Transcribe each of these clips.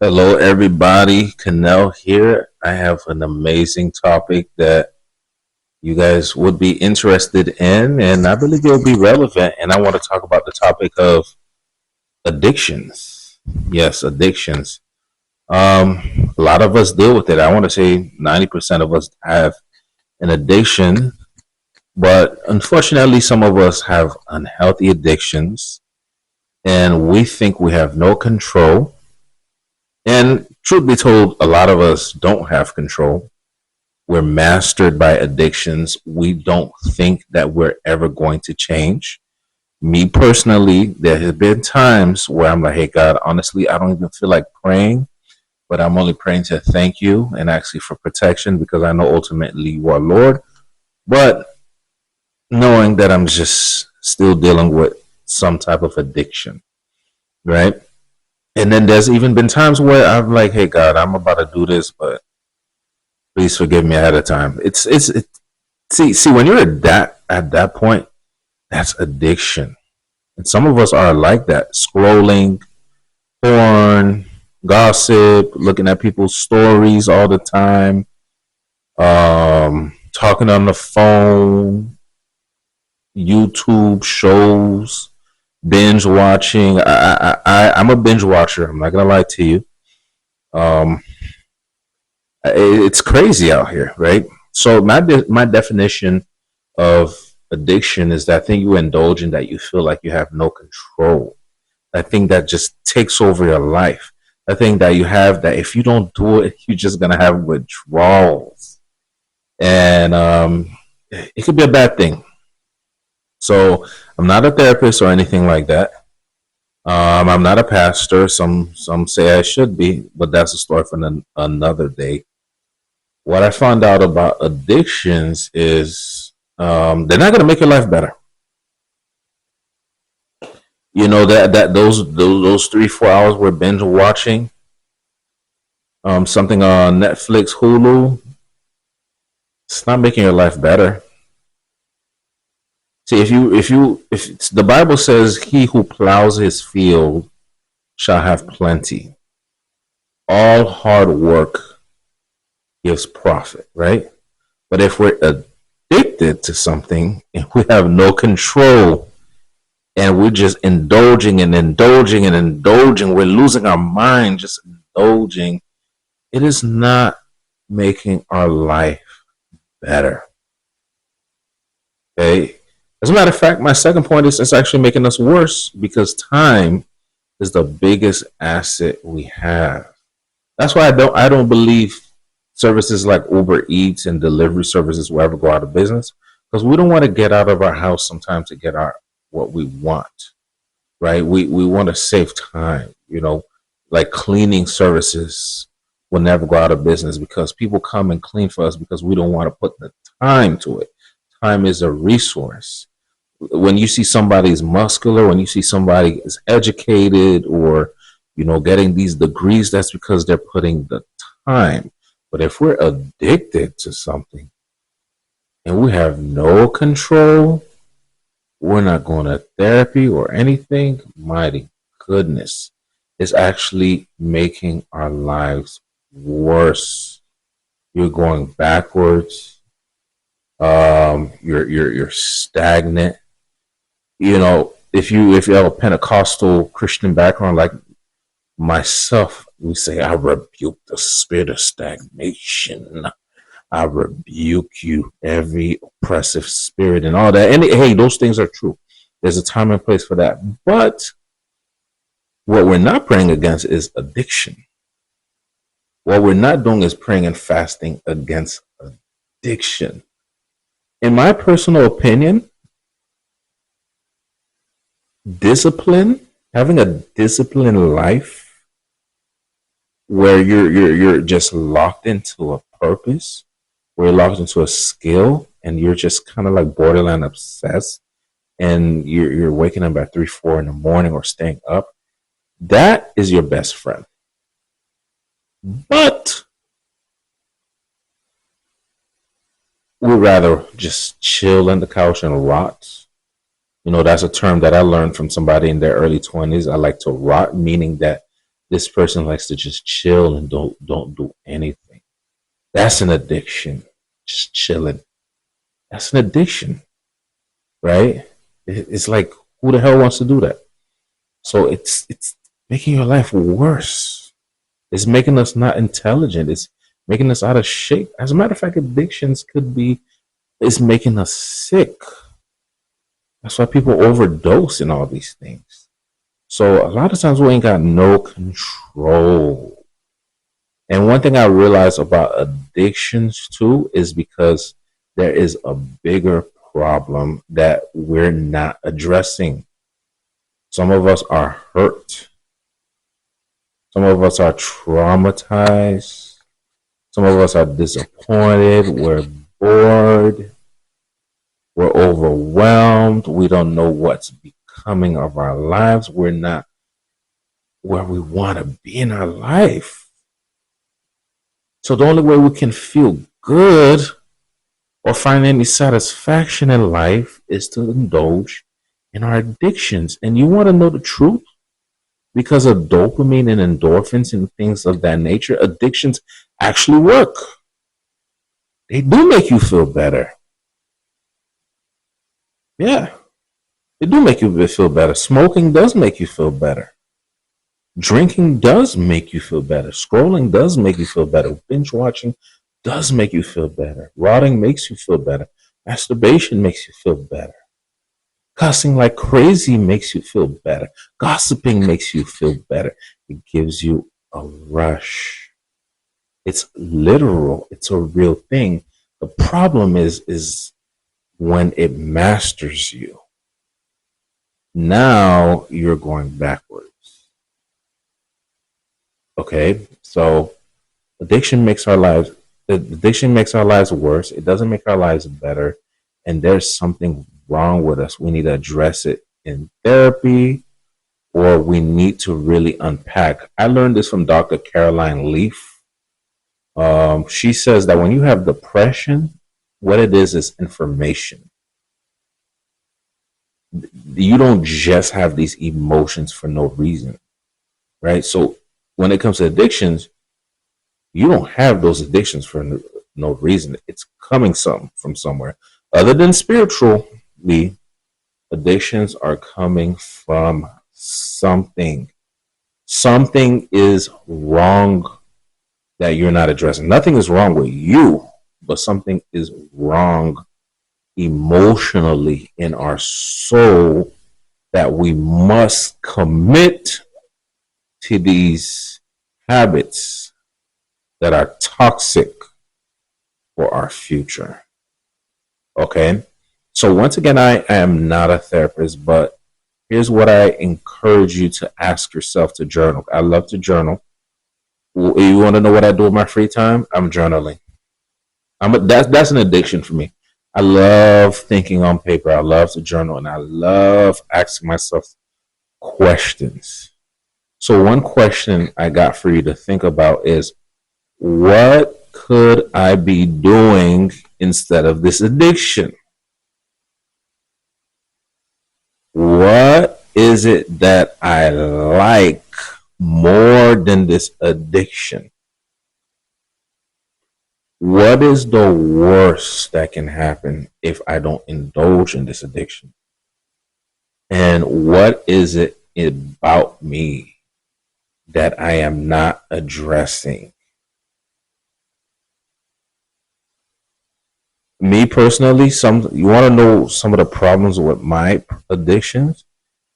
Hello, everybody. Canal here. I have an amazing topic that you guys would be interested in, and I believe it'll be relevant. And I want to talk about the topic of addictions. Yes, addictions. A lot of us deal with it. I want to say 90% of us have an addiction, but unfortunately, some of us have unhealthy addictions, and we think we have no control. And truth be told, a lot of us don't have control. We're mastered by addictions. We don't think that we're ever going to change. Me personally, there have been times where I'm like, hey, God, honestly, I don't even feel like praying, but I'm only praying to thank you and actually for protection because I know ultimately you are Lord. But knowing that I'm just still dealing with some type of addiction, right? And then there's even been times where I'm like, hey, God, I'm about to do this, but please forgive me ahead of time. See when you're at that point, that's addiction. And some of us are like that, scrolling, porn, gossip, looking at people's stories all the time, talking on the phone, YouTube shows, binge watching. I'm a binge watcher. I'm not gonna lie to you. Um, it's crazy out here, right? So my definition of addiction is that thing you indulge in that you feel like you have no control. That thing that just takes over your life. That thing that you have that if you don't do it, you're just gonna have withdrawals, and it could be a bad thing. So I'm not a therapist or anything like that. I'm not a pastor. Some say I should be, but that's a story for another day. What I found out about addictions is they're not going to make your life better. You know that those 3 4 hours we're binge watching something on Netflix, Hulu. It's not making your life better. See, if the Bible says, "He who plows his field shall have plenty." All hard work gives profit, right? But if we're addicted to something and we have no control and we're just indulging and indulging and indulging, we're losing our mind just indulging, it is not making our life better. Okay. As a matter of fact, my second point is it's actually making us worse because time is the biggest asset we have. That's why I don't believe services like Uber Eats and delivery services will ever go out of business because we don't want to get out of our house sometimes to get our what we want, right? We want to save time, like cleaning services will never go out of business because people come and clean for us because we don't want to put the time to it. Time is a resource. When you see somebody's muscular, when you see somebody is educated or getting these degrees, that's because they're putting the time. But if we're addicted to something and we have no control, we're not going to therapy or anything, mighty goodness, it's actually making our lives worse. You're going backwards. You're stagnant. If you have a Pentecostal Christian background like myself, we say, I rebuke the spirit of stagnation. I rebuke you, every oppressive spirit and all that. And hey, those things are true. There's a time and place for that. But what we're not praying against is addiction. What we're not doing is praying and fasting against addiction. In my personal opinion, discipline, having a disciplined life where you're just locked into a purpose, where you're locked into a skill, and you're just kind of like borderline obsessed, and you're waking up at 3 4 in the morning or staying up. That is your best friend. But we'd rather just chill on the couch and rot. That's a term that I learned from somebody in their early 20s. I like to rot, meaning that This person likes to just chill and don't do anything. That's an addiction. Just chilling. That's an addiction, right? It's like, who the hell wants to do that? So it's making your life worse. It's making us not intelligent. It's making us out of shape. As a matter of fact, addictions could be, it's making us sick. That's why people overdose in all these things. So a lot of times we ain't got no control. And one thing I realize about addictions too is because there is a bigger problem that we're not addressing. Some of us are hurt. Some of us are traumatized. Some of us are disappointed. We're bored. We're overwhelmed. We don't know what's becoming of our lives. We're not where we want to be in our life. So the only way we can feel good or find any satisfaction in life is to indulge in our addictions. And you want to know the truth? Because of dopamine and endorphins and things of that nature, addictions actually work. They do make you feel better. Yeah, they do make you feel better. Smoking does make you feel better. Drinking does make you feel better. Scrolling does make you feel better. Binge watching does make you feel better. Rotting makes you feel better. Masturbation makes you feel better. Cussing like crazy makes you feel better. Gossiping makes you feel better. It gives you a rush. It's literal. It's a real thing. The problem is when it masters you. Now you're going backwards. Okay, so addiction makes our lives worse. It doesn't make our lives better, and there's something wrong with us. We need to address it in therapy, or we need to really unpack. I learned this from Dr. Caroline Leaf. She says that when you have depression, what it is information. You don't just have these emotions for no reason, right? So when it comes to addictions, you don't have those addictions for no reason. It's coming from somewhere other than spiritually. Addictions are coming from something. Something is wrong that you're not addressing. Nothing is wrong with you, but something is wrong emotionally in our soul that we must commit to these habits that are toxic for our future. Okay? So once again, I am not a therapist, but here's what I encourage you to ask yourself to journal. I love to journal. You want to know what I do with my free time? I'm journaling. That's an addiction for me. I love thinking on paper. I love to journal, and I love asking myself questions. So one question I got for you to think about is, what could I be doing instead of this addiction? What is it that I like more than this addiction? What is the worst that can happen if I don't indulge in this addiction? And what is it about me that I am not addressing? Me personally, you want to know some of the problems with my addictions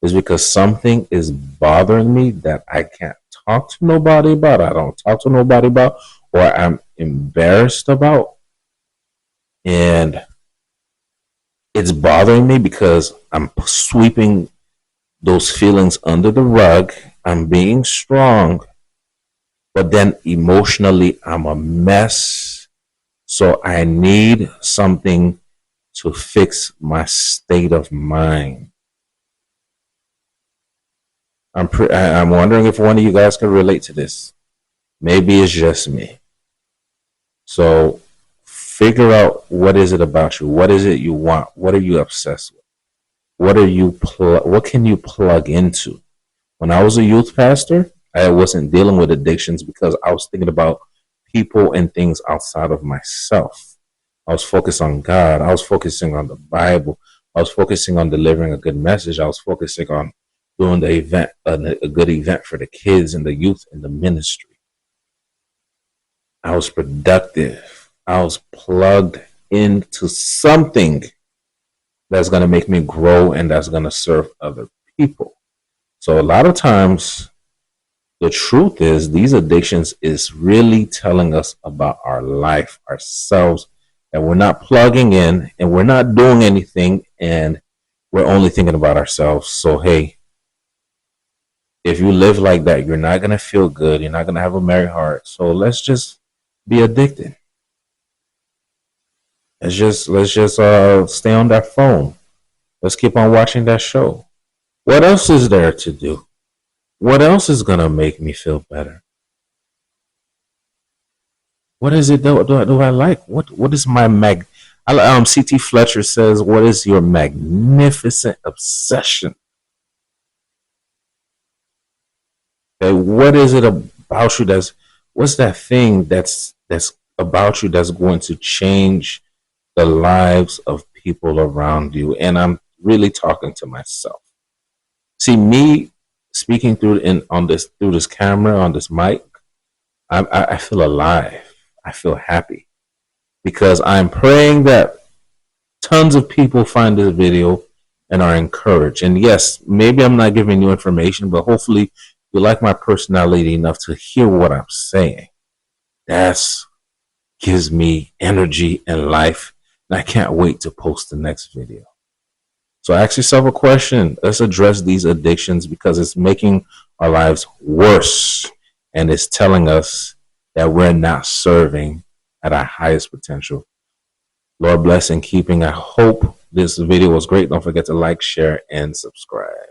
is because something is bothering me that I can't talk to nobody about. I don't talk to nobody about, or I'm embarrassed about. And it's bothering me because I'm sweeping those feelings under the rug. I'm being strong, but then emotionally I'm a mess. So I need something to fix my state of mind. I'm wondering if one of you guys can relate to this. Maybe it's just me. So figure out, what is it about you? What is it you want? What are you obsessed with? What can you plug into? When I was a youth pastor, I wasn't dealing with addictions because I was thinking about people and things outside of myself. I was focused on God. I was focusing on the Bible. I was focusing on delivering a good message. I was focusing on doing the event, a good event for the kids and the youth in the ministry. I was productive. I was plugged into something that's going to make me grow and that's going to serve other people. So a lot of times the truth is these addictions is really telling us about our life, ourselves, and we're not plugging in and we're not doing anything and we're only thinking about ourselves. So hey, if you live like that, you're not going to feel good. You're not going to have a merry heart. So let's just be addicted. Let's just stay on that phone. Let's keep on watching that show. What else is there to do? What else is gonna make me feel better? What is it do I like? What is my mag? CT Fletcher says, "What is your magnificent obsession?" Okay, what is it about you that's what's that thing that's about you that's going to change the lives of people around you? And I'm really talking to myself. See me speaking through this camera on this mic. I feel alive. I feel happy because I'm praying that tons of people find this video and are encouraged. And yes, maybe I'm not giving you information, but hopefully you like my personality enough to hear what I'm saying. That's gives me energy and life. And I can't wait to post the next video. So ask yourself a question. Let's address these addictions because it's making our lives worse and it's telling us that we're not serving at our highest potential. Lord bless and keeping. I hope this video was great. Don't forget to like, share, and subscribe.